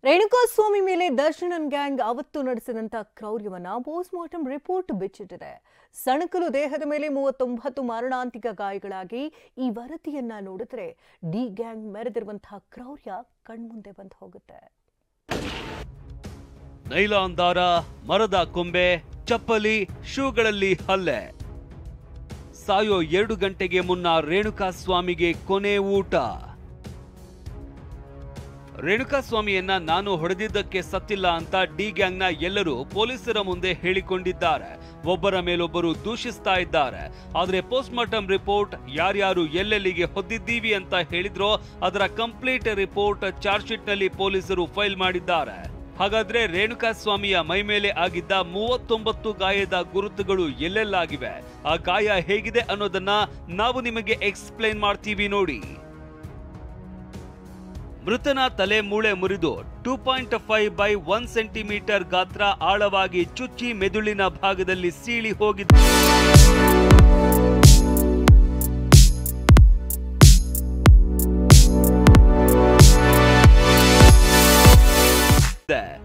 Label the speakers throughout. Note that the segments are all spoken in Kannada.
Speaker 1: ರೇಣುಕಾಸ್ವಾಮಿ ಮೇಲೆ ದರ್ಶನ್ ಗ್ಯಾಂಗ್ ಅವತ್ತು ನಡೆಸಿದಂತ ಕ್ರೌರ್ಯವನ್ನ ಪೋಸ್ಟ್ ಮಾರ್ಟಂ ರಿಪೋರ್ಟ್ ಬಿಚ್ಚಿಟ್ಟಿದೆ. ಸಣಕಲು ದೇಹದ ಮೇಲೆ 39 ಮಾರಣಾಂತಿಕ ಗಾಯಗಳಾಗಿ ಈ ವರದಿಯನ್ನ ನೋಡಿದ್ರೆ ಡಿ ಗ್ಯಾಂಗ್ ಮೆರೆದಿರುವಂತಹ ಕ್ರೌರ್ಯ ಕಣ್ಮುಂದೆ ಬಂದು ಹೋಗುತ್ತೆ.
Speaker 2: ನೈಲಾನ್ ದಾರ, ಮರದ ಕೊಂಬೆ, ಚಪ್ಪಲಿ, ಶೂಗಳಲ್ಲಿ ಹಲ್ಲೆ. ಸಾಯೋ 2 ಗಂಟೆಗೆ ಮುನ್ನ ರೇಣುಕಾಸ್ವಾಮಿಗೆ ಕೊನೆ ಊಟ. ರೇಣುಕಾಸ್ವಾಮಿಯನ್ನ ನಾನು ಹೊಡೆದಿದ್ದಕ್ಕೆ ಸತ್ತಿಲ್ಲ ಅಂತ ಡಿ ಗ್ಯಾಂಗ್ನ ಎಲ್ಲರೂ ಪೊಲೀಸರ ಮುಂದೆ ಹೇಳಿಕೊಂಡಿದ್ದಾರೆ. ಒಬ್ಬರ ಮೇಲೊಬ್ಬರು ದೂಷಿಸ್ತಾ ಇದ್ದಾರೆ. ಆದರೆ ಪೋಸ್ಟ್ ಮಾರ್ಟಂ ರಿಪೋರ್ಟ್ ಯಾರ್ಯಾರು ಎಲ್ಲೆಲ್ಲಿಗೆ ಹೊದ್ದಿದ್ದೀವಿ ಅಂತ ಹೇಳಿದ್ರೋ ಅದರ ಕಂಪ್ಲೀಟ್ ರಿಪೋರ್ಟ್ ಚಾರ್ಜ್ ಶೀಟ್ ನಲ್ಲಿ ಪೊಲೀಸರು ಫೈಲ್ ಮಾಡಿದ್ದಾರೆ. ಹಾಗಾದ್ರೆ ರೇಣುಕಾಸ್ವಾಮಿಯ ಮೈ ಮೇಲೆ ಆಗಿದ್ದ 39 ಗಾಯದ ಗುರುತುಗಳು ಎಲ್ಲೆಲ್ಲಾಗಿವೆ, ಆ ಗಾಯ ಹೇಗಿದೆ ಅನ್ನೋದನ್ನ ನಾವು ನಿಮಗೆ ಎಕ್ಸ್ಪ್ಲೈನ್ ಮಾಡ್ತೀವಿ ನೋಡಿ. ಮೃತನ ತಲೆ ಮೂಳೆ ಮುರಿದು 2.5 by 1 ಸೆಂಟಿಮೀಟರ್ ಗಾತ್ರ ಆಳವಾಗಿ ಚುಚ್ಚಿ ಮೆದುಳಿನ ಭಾಗದಲ್ಲಿ ಸೀಳಿ ಹೋಗಿದ್ದು.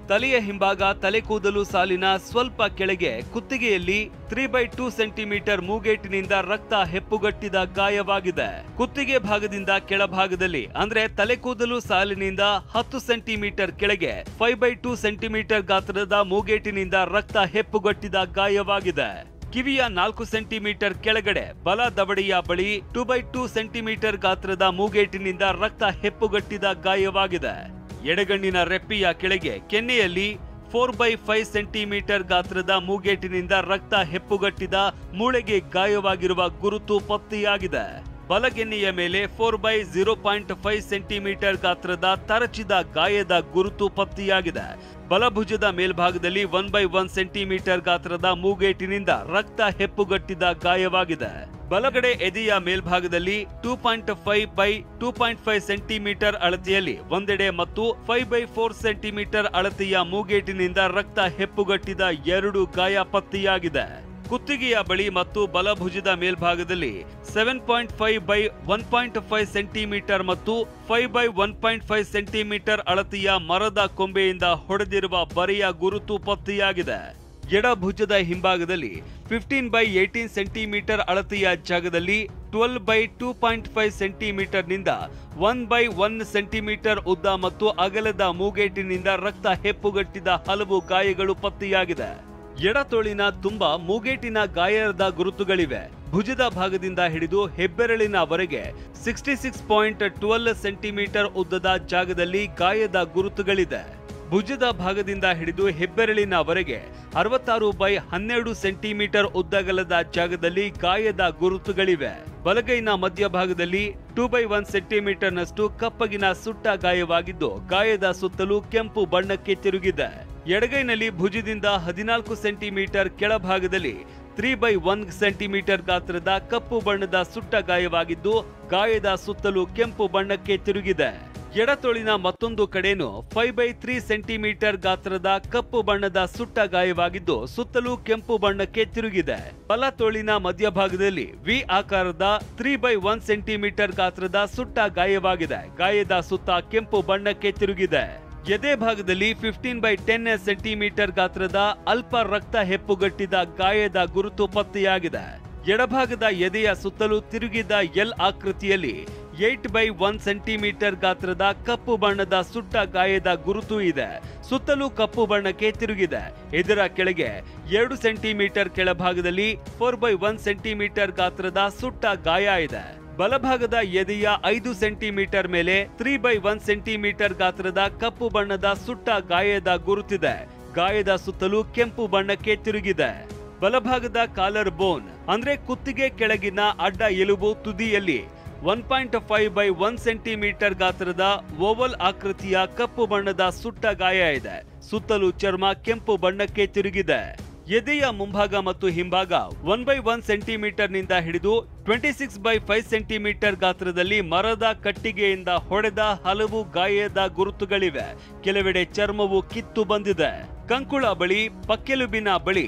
Speaker 2: ತಲೆಯ ಹಿಂಭಾಗ ತಲೆ ಕೂದಲು ಸಾಲಿನ ಸ್ವಲ್ಪ ಕೆಳಗೆ ಕುತ್ತಿಗೆಯಲ್ಲಿ 3/2 ಸೆಂಟಿಮೀಟರ್ ಮೂಗೇಟಿನಿಂದ ರಕ್ತ ಹೆಪ್ಪುಗಟ್ಟಿದ ಗಾಯವಾಗಿದೆ. ಕುತ್ತಿಗೆ ಭಾಗದಿಂದ ಕೆಳಭಾಗದಲ್ಲಿ ಅಂದ್ರೆ ತಲೆ ಕೂದಲು ಸಾಲಿನಿಂದ 10 ಸೆಂಟಿಮೀಟರ್ ಕೆಳಗೆ 5/2 ಸೆಂಟಿಮೀಟರ್ ಗಾತ್ರದ ಮೂಗೇಟಿನಿಂದ ರಕ್ತ ಹೆಪ್ಪುಗಟ್ಟಿದ ಗಾಯವಾಗಿದೆ. ಕಿವಿಯ 4 ಸೆಂಟಿಮೀಟರ್ ಕೆಳಗಡೆ ಬಲ ದವಡೆಯ ಬಳಿ 2/2 ಸೆಂಟಿಮೀಟರ್ ಗಾತ್ರದ ಮೂಗೇಟಿನಿಂದ ರಕ್ತ ಹೆಪ್ಪುಗಟ್ಟಿದ ಗಾಯವಾಗಿದೆ. ಎಡಗಣ್ಣಿನ ರೆಪ್ಪಿಯ ಕೆಳಗೆ ಕೆನ್ನೆಯಲ್ಲಿ 4/5 ಸೆಂಟಿಮೀಟರ್ ಗಾತ್ರದ ಮೂಗೇಟಿನಿಂದ ರಕ್ತ ಹೆಪ್ಪುಗಟ್ಟಿದ ಮೂಳೆಗೆ ಗಾಯವಾಗಿರುವ ಗುರುತು ಪತ್ತೆಯಾಗಿದೆ. ಬಲಗೆನ್ನೆಯ ಮೇಲೆ 4/0.5 ಸೆಂಟಿಮೀಟರ್ ಗಾತ್ರದ ತರಚಿದ ಗಾಯದ ಗುರುತು ಪತ್ತೆಯಾಗಿದೆ. ಬಲಭುಜದ ಮೇಲ್ಭಾಗದಲ್ಲಿ 1/1 ಸೆಂಟಿಮೀಟರ್ ಗಾತ್ರದ ಮೂಗೇಟಿನಿಂದ ರಕ್ತ ಹೆಪ್ಪುಗಟ್ಟಿದ ಗಾಯವಾಗಿದೆ. ಬಲಗಡೆ ಎದೆಯ ಮೇಲ್ಭಾಗದಲ್ಲಿ 2.5 by 2.5 ಸೆಂಟಿಮೀಟರ್ ಅಳತೆಯಲ್ಲಿ ಒಂದೆಡೆ ಮತ್ತು 5/4 ಸೆಂಟಿಮೀಟರ್ ಅಳತೆಯ ಮೂಗೇಟಿನಿಂದ ರಕ್ತ ಹೆಪ್ಪುಗಟ್ಟಿದ 2 ಗಾಯ ಪತ್ತೆಯಾಗಿದೆ. ಕುತ್ತಿಗೆಯ ಬಳಿ ಮತ್ತು ಬಲಭುಜದ ಮೇಲ್ಭಾಗದಲ್ಲಿ 7.5 by 1.5 ಸೆಂಟಿಮೀಟರ್ ಮತ್ತು 5/1.5 ಸೆಂಟಿಮೀಟರ್ ಅಳತೆಯ ಮರದ ಕೊಂಬೆಯಿಂದ ಹೊಡೆದಿರುವ ಬರೆಯ ಗುರುತು ಪತ್ತೆಯಾಗಿದೆ. ಎಡಭುಜದ ಹಿಂಭಾಗದಲ್ಲಿ 15 by 18 ಸೆಂಟಿಮೀಟರ್ ಅಳತೆಯ ಜಾಗದಲ್ಲಿ 12 by 2.5 ಸೆಂಟಿಮೀಟರ್ ನಿಂದ 1/1 ಸೆಂಟಿಮೀಟರ್ ಉದ್ದ ಮತ್ತು ಅಗಲದ ಮೂಗೇಟಿನಿಂದ ರಕ್ತ ಹೆಪ್ಪುಗಟ್ಟಿದ ಹಲವು ಗಾಯಗಳು ಪತ್ತೆಯಾಗಿದೆ. ಎಡತೋಳಿನ ತುಂಬ ಮೂಗೇಟಿನ ಗಾಯದ ಗುರುತುಗಳಿವೆ. ಭುಜದ ಭಾಗದಿಂದ ಹಿಡಿದು ಹೆಬ್ಬೆರಳಿನವರೆಗೆ 66.12 ಸೆಂಟಿಮೀಟರ್ ಉದ್ದದ ಜಾಗದಲ್ಲಿ ಗಾಯದ ಗುರುತುಗಳಿದೆ. ಭುಜದ ಭಾಗದಿಂದ ಹಿಡಿದು ಹೆಬ್ಬೆರಳಿನವರೆಗೆ 66 by 12 ಸೆಂಟಿಮೀಟರ್ ಉದ್ದಗಲದ ಜಾಗದಲ್ಲಿ ಗಾಯದ ಗುರುತುಗಳಿವೆ. ಬಲಗೈನ ಮಧ್ಯಭಾಗದಲ್ಲಿ 2/1 ಸೆಂಟಿಮೀಟರ್ ನಷ್ಟು ಕಪ್ಪಗಿನ ಸುಟ್ಟ ಗಾಯವಾಗಿದ್ದು ಗಾಯದ ಸುತ್ತಲೂ ಕೆಂಪು ಬಣ್ಣಕ್ಕೆ ತಿರುಗಿದೆ. ಎಡಗೈನಲ್ಲಿ ಭುಜದಿಂದ 14 ಸೆಂಟಿಮೀಟರ್ ಕೆಳಭಾಗದಲ್ಲಿ 3/1 ಸೆಂಟಿಮೀಟರ್ ಗಾತ್ರದ ಕಪ್ಪು ಬಣ್ಣದ ಸುಟ್ಟ ಗಾಯವಾಗಿದ್ದು ಗಾಯದ ಸುತ್ತಲೂ ಕೆಂಪು ಬಣ್ಣಕ್ಕೆ ತಿರುಗಿದೆ. ಎಡತೋಳಿನ ಮತ್ತೊಂದು ಕಡೆನೂ 5/3 ಸೆಂಟಿಮೀಟರ್ ಗಾತ್ರದ ಕಪ್ಪು ಬಣ್ಣದ ಸುಟ್ಟ ಗಾಯವಾಗಿದ್ದು ಸುತ್ತಲೂ ಕೆಂಪು ಬಣ್ಣಕ್ಕೆ ತಿರುಗಿದೆ. ಬಲತೋಳಿನ ಮಧ್ಯಭಾಗದಲ್ಲಿ ವಿ ಆಕಾರದ 3/1 ಸೆಂಟಿಮೀಟರ್ ಗಾತ್ರದ ಸುಟ್ಟ ಗಾಯವಾಗಿದೆ. ಗಾಯದ ಸುತ್ತ ಕೆಂಪು ಬಣ್ಣಕ್ಕೆ ತಿರುಗಿದೆ. ಎದೆ ಭಾಗದಲ್ಲಿ 15 by 10 ಸೆಂಟಿಮೀಟರ್ ಗಾತ್ರದ ಅಲ್ಪ ರಕ್ತ ಹೆಪ್ಪುಗಟ್ಟಿದ ಗಾಯದ ಗುರುತು ಪತ್ತೆಯಾಗಿದೆ. ಎಡಭಾಗದ ಎದೆಯ ಸುತ್ತಲೂ ತಿರುಗಿದ ಎಲ್ ಆಕೃತಿಯಲ್ಲಿ 8/1 ಸೆಂಟಿಮೀಟರ್ ಗಾತ್ರದ ಕಪ್ಪು ಬಣ್ಣದ ಸುಟ್ಟ ಗಾಯದ ಗುರುತು ಇದೆ. ಸುತ್ತಲೂ ಕಪ್ಪು ಬಣ್ಣಕ್ಕೆ ತಿರುಗಿದೆ. ಇದರ ಕೆಳಗೆ 2 ಸೆಂಟಿಮೀಟರ್ ಕೆಳಭಾಗದಲ್ಲಿ 4/1 ಸೆಂಟಿಮೀಟರ್ ಗಾತ್ರದ ಸುಟ್ಟ ಗಾಯ ಇದೆ. ಬಲಭಾಗದ ಎದೆಯ 5 ಸೆಂಟಿಮೀಟರ್ ಮೇಲೆ 3/1 ಸೆಂಟಿಮೀಟರ್ ಗಾತ್ರದ ಕಪ್ಪು ಬಣ್ಣದ ಸುಟ್ಟ ಗಾಯದ ಗುರುತಿದೆ. ಗಾಯದ ಸುತ್ತಲೂ ಕೆಂಪು ಬಣ್ಣಕ್ಕೆ ತಿರುಗಿದೆ. ಬಲಭಾಗದ ಕಾಲರ್ ಬೋನ್ ಅಂದ್ರೆ ಕುತ್ತಿಗೆ ಕೆಳಗಿನ ಅಡ್ಡ ಎಲುಬು ತುದಿಯಲ್ಲಿ 1.5 by 1 ಸೆಂಟಿಮೀಟರ್ ಗಾತ್ರದ ಓವಲ್ ಆಕೃತಿಯ ಕಪ್ಪು ಬಣ್ಣದ ಸುಟ್ಟ ಗಾಯ ಇದೆ. ಸುತ್ತಲೂ ಚರ್ಮ ಕೆಂಪು ಬಣ್ಣಕ್ಕೆ ತಿರುಗಿದೆ. ಎದೆಯ ಮುಂಭಾಗ ಮತ್ತು ಹಿಂಭಾಗ 1/1 ಸೆಂಟಿಮೀಟರ್ ನಿಂದ ಹಿಡಿದು 26 by 5 ಸೆಂಟಿಮೀಟರ್ ಗಾತ್ರದಲ್ಲಿ ಮರದ ಕಟ್ಟಿಗೆಯಿಂದ ಹೊಡೆದ ಹಲವು ಗಾಯದ ಗುರುತುಗಳಿವೆ. ಕೆಲವೆಡೆ ಚರ್ಮವು ಕಿತ್ತು ಬಂದಿದೆ. ಕಂಕುಳ ಬಳಿ, ಪಕ್ಕೆಲುಬಿನ ಬಳಿ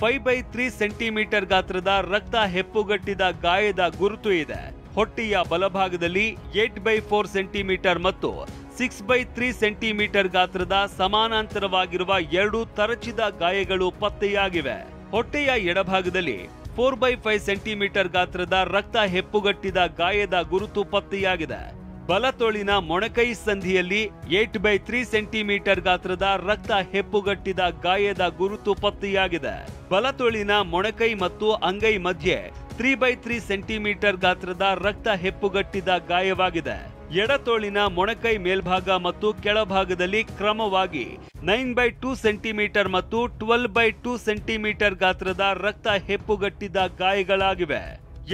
Speaker 2: 5/3 ಸೆಂಟಿಮೀಟರ್ ಗಾತ್ರದ ರಕ್ತ ಹೆಪ್ಪುಗಟ್ಟಿದ ಗಾಯದ ಗುರುತು ಇದೆ. ಹೊಟ್ಟೆಯ ಬಲಭಾಗದಲ್ಲಿ 8/4 ಸೆಂಟಿಮೀಟರ್ ಮತ್ತು 6x3 ಸೆಂಟಿಮೀಟರ್ ಗಾತ್ರದ ಸಮಾನಾಂತರವಾಗಿರುವ 2 ತರಚಿದ ಗಾಯಗಳು ಪತ್ತೆಯಾಗಿವೆ. ಹೊಟ್ಟೆಯ ಎಡಭಾಗದಲ್ಲಿ 4x5 ಸೆಂಟಿಮೀಟರ್ ಗಾತ್ರದ ರಕ್ತ ಹೆಪ್ಪುಗಟ್ಟಿದ ಗಾಯದ ಗುರುತು ಪತ್ತೆಯಾಗಿದೆ. ಬಲತೋಳಿನ ಮೊಣಕೈ ಸಂಧಿಯಲ್ಲಿ 8x3 ಸೆಂಟಿಮೀಟರ್ ಗಾತ್ರದ ರಕ್ತ ಹೆಪ್ಪುಗಟ್ಟಿದ ಗಾಯದ ಗುರುತು ಪತ್ತೆಯಾಗಿದೆ. ಬಲತೋಳಿನ ಮೊಣಕೈ ಮತ್ತು ಅಂಗೈ ಮಧ್ಯೆ 3x3 ಸೆಂಟಿಮೀಟರ್ ಗಾತ್ರದ ರಕ್ತ ಹೆಪ್ಪುಗಟ್ಟಿದ ಗಾಯವಾಗಿದೆ. ಎಡತೋಳಿನ ಮೊಣಕೈ ಮೇಲ್ಭಾಗ ಮತ್ತು ಕೆಳಭಾಗದಲ್ಲಿ ಕ್ರಮವಾಗಿ 9x2 ಸೆಂಟಿಮೀಟರ್ ಮತ್ತು 12x2 ಸೆಂಟಿಮೀಟರ್ ಗಾತ್ರದ ರಕ್ತ ಹೆಪ್ಪುಗಟ್ಟಿದ ಗಾಯಗಳಾಗಿವೆ.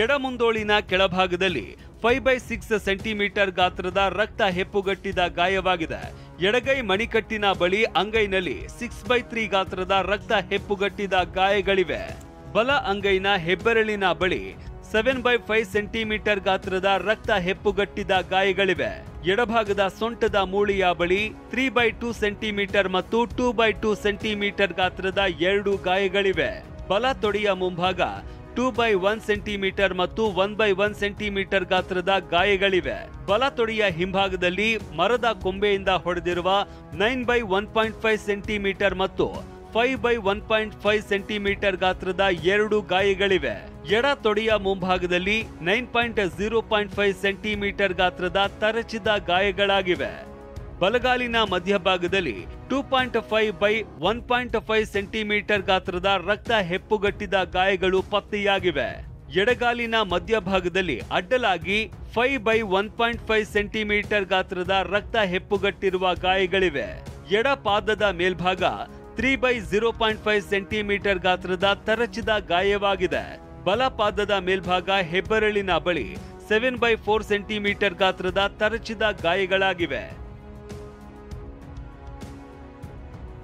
Speaker 2: ಎಡಮುಂದೋಳಿನ ಕೆಳಭಾಗದಲ್ಲಿ 5x6 ಸೆಂಟಿಮೀಟರ್ ಗಾತ್ರದ ರಕ್ತ ಹೆಪ್ಪುಗಟ್ಟಿದ ಗಾಯವಾಗಿದೆ. ಎಡಗೈ ಮಣಿಕಟ್ಟಿನ ಬಳಿ ಅಂಗೈನಲ್ಲಿ 6x3 ಗಾತ್ರದ ರಕ್ತ ಹೆಪ್ಪುಗಟ್ಟಿದ ಗಾಯಗಳಿವೆ. ಬಲ ಅಂಗೈನ ಹೆಬ್ಬೆರಳಿನ ಬಳಿ 7x5 ಸೆಂಟಿಮೀಟರ್ ಗಾತ್ರದ ರಕ್ತ ಹೆಪ್ಪುಗಟ್ಟಿದ ಗಾಯಗಳಿವೆ. ಎಡಭಾಗದ ಸೊಂಟದ ಮೂಳೆಯ ಬಳಿ 3x2 ಸೆಂಟಿಮೀಟರ್ ಮತ್ತು 2x2 ಸೆಂಟಿಮೀಟರ್ ಗಾತ್ರದ 2 ಗಾಯಗಳಿವೆ. ಬಲ ತೊಡೆಯ ಮುಂಭಾಗ 2x1 ಸೆಂಟಿಮೀಟರ್ ಮತ್ತು 1x1 ಸೆಂಟಿಮೀಟರ್ ಗಾತ್ರದ ಗಾಯಗಳಿವೆ. ಬಲ ತೊಡೆಯ ಹಿಂಭಾಗದಲ್ಲಿ ಮರದ ಕೊಂಬೆಯಿಂದ ಹೊಡೆದಿರುವ 9x1.5 ಸೆಂಟಿಮೀಟರ್ ಮತ್ತು 5x1.5 ಸೆಂಟಿಮೀಟರ್ ಗಾತ್ರದ 2 ಗಾಯಗಳಿವೆ. ಎಡ ತೊಡೆಯ ಮುಂಭಾಗದಲ್ಲಿ 9.0.5 ಸೆಂಟಿಮೀಟರ್ ಗಾತ್ರದ ತರಚಿದ ಗಾಯಗಳಾಗಿವೆ. ಬಲಗಾಲಿನ ಮಧ್ಯಭಾಗದಲ್ಲಿ 2.5x1.5 ಸೆಂಟಿಮೀಟರ್ ಗಾತ್ರದ ರಕ್ತ ಹೆಪ್ಪುಗಟ್ಟಿದ ಗಾಯಗಳು ಪತ್ತೆಯಾಗಿವೆ. ಎಡಗಾಲಿನ ಮಧ್ಯಭಾಗದಲ್ಲಿ ಅಡ್ಡಲಾಗಿ 5x1.5 ಸೆಂಟಿಮೀಟರ್ ಗಾತ್ರದ ರಕ್ತ ಹೆಪ್ಪುಗಟ್ಟಿರುವ ಗಾಯಗಳಿವೆ. ಎಡ ಪಾದದ ಮೇಲ್ಭಾಗ 3x0.5 ಸೆಂಟಿಮೀಟರ್ ಗಾತ್ರದ ತರಚಿದ ಗಾಯವಾಗಿದೆ. ಬಲ ಪಾದದ ಮೇಲ್ಭಾಗ ಹೆಬ್ಬೆರಳಿನ ಬಳಿ 7x4 ಸೆಂಟಿಮೀಟರ್ ಗಾತ್ರದ ತರಚಿದ ಗಾಯಗಳಾಗಿವೆ.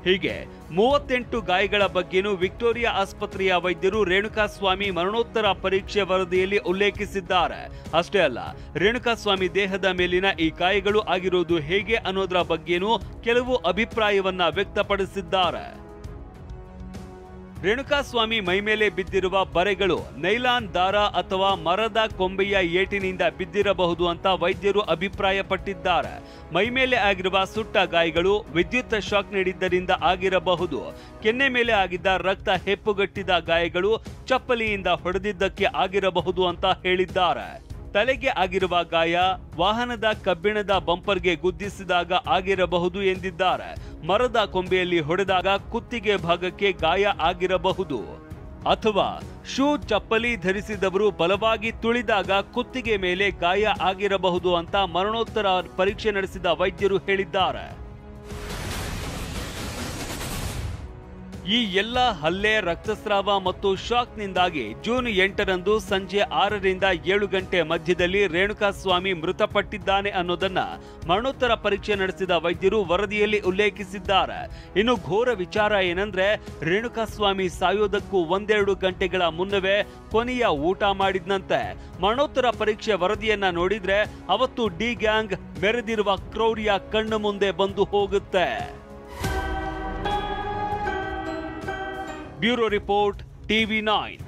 Speaker 2: ಹೀಗೆ 38 ಗಾಯಗಳ ಬಗ್ಗೆನೂ ವಿಕ್ಟೋರಿಯಾ ಆಸ್ಪತ್ರೆಯ ವೈದ್ಯರು ರೇಣುಕಾಸ್ವಾಮಿ ಮರಣೋತ್ತರ ಪರೀಕ್ಷೆ ವರದಿಯಲ್ಲಿ ಉಲ್ಲೇಖಿಸಿದ್ದಾರೆ. ಅಷ್ಟೇ ಅಲ್ಲ, ರೇಣುಕಾಸ್ವಾಮಿ ದೇಹದ ಮೇಲಿನ ಈ ಗಾಯಗಳು ಆಗಿರುವುದು ಹೇಗೆ ಅನ್ನೋದರ ಬಗ್ಗೆನೂ ಕೆಲವು ಅಭಿಪ್ರಾಯವನ್ನ ವ್ಯಕ್ತಪಡಿಸಿದ್ದಾರೆ. ರೇಣುಕಾಸ್ವಾಮಿ ಮೈಮೇಲೆ ಬಿದ್ದಿರುವ ಬರೆಗಳು ನೈಲಾನ್ ದಾರ ಅಥವಾ ಮರದ ಕೊಂಬೆಯ ಏಟಿನಿಂದ ಬಿದ್ದಿರಬಹುದು ಅಂತ ವೈದ್ಯರು ಅಭಿಪ್ರಾಯಪಟ್ಟಿದ್ದಾರೆ. ಮೈಮೇಲೆ ಆಗಿರುವ ಸುಟ್ಟ ಗಾಯಗಳು ವಿದ್ಯುತ್ ಶಾಕ್ ನೀಡಿದ್ದರಿಂದ ಆಗಿರಬಹುದು. ಕೆನ್ನೆ ಮೇಲೆ ಆಗಿದ್ದ ರಕ್ತ ಹೆಪ್ಪುಗಟ್ಟಿದ ಗಾಯಗಳು ಚಪ್ಪಲಿಯಿಂದ ಹೊಡೆದಿದ್ದಕ್ಕೆ ಆಗಿರಬಹುದು ಅಂತ ಹೇಳಿದ್ದಾರೆ. ತಲೆಗೆ ಆಗಿರುವ ಗಾಯ ವಾಹನದ ಕಬ್ಬಿಣದ ಬಂಪರ್ಗೆ ಗುದ್ದಿಸಿದಾಗ ಆಗಿರಬಹುದು ಎಂದಿದ್ದಾರೆ. ಮರದ ಕೊಂಬೆಯಲ್ಲಿ ಹೊಡೆದಾಗ ಕುತ್ತಿಗೆ ಭಾಗಕ್ಕೆ ಗಾಯ ಆಗಿರಬಹುದು. ಅಥವಾ ಶೂ ಚಪ್ಪಲಿ ಧರಿಸಿದವರು ಬಲವಾಗಿ ತುಳಿದಾಗ ಕುತ್ತಿಗೆ ಮೇಲೆ ಗಾಯ ಆಗಿರಬಹುದು ಅಂತ ಮರಣೋತ್ತರ ಪರೀಕ್ಷೆ ನಡೆಸಿದ ವೈದ್ಯರು ಹೇಳಿದ್ದಾರೆ. ಈ ಎಲ್ಲ ಹಲ್ಲೆ, ರಕ್ತಸ್ರಾವ ಮತ್ತು ಶಾಕ್ನಿಂದಾಗಿ ಜೂನ್ 8ರಂದು ಸಂಜೆ 6ರಿಂದ 7 ಗಂಟೆ ಮಧ್ಯದಲ್ಲಿ ರೇಣುಕಾಸ್ವಾಮಿ ಮೃತಪಟ್ಟಿದ್ದಾನೆ ಅನ್ನೋದನ್ನ ಮರಣೋತ್ತರ ಪರೀಕ್ಷೆ ನಡೆಸಿದ ವೈದ್ಯರು ವರದಿಯಲ್ಲಿ ಉಲ್ಲೇಖಿಸಿದ್ದಾರೆ. ಇನ್ನು ಘೋರ ವಿಚಾರ ಏನಂದ್ರೆ, ರೇಣುಕಾಸ್ವಾಮಿ ಸಾಯೋದಕ್ಕೂ 1-2 ಗಂಟೆಗಳ ಮುನ್ನವೇ ಕೊನೆಯ ಊಟ ಮಾಡಿದ್ನಂತೆ. ಮರಣೋತ್ತರ ಪರೀಕ್ಷೆ ವರದಿಯನ್ನ ನೋಡಿದ್ರೆ ಅವತ್ತು ಡಿ ಗ್ಯಾಂಗ್ ಮೆರೆದಿರುವ ಕ್ರೌರ್ಯ ಕಣ್ಣು ಮುಂದೆ ಬಂದು ಹೋಗುತ್ತೆ. Bureau report, TV9.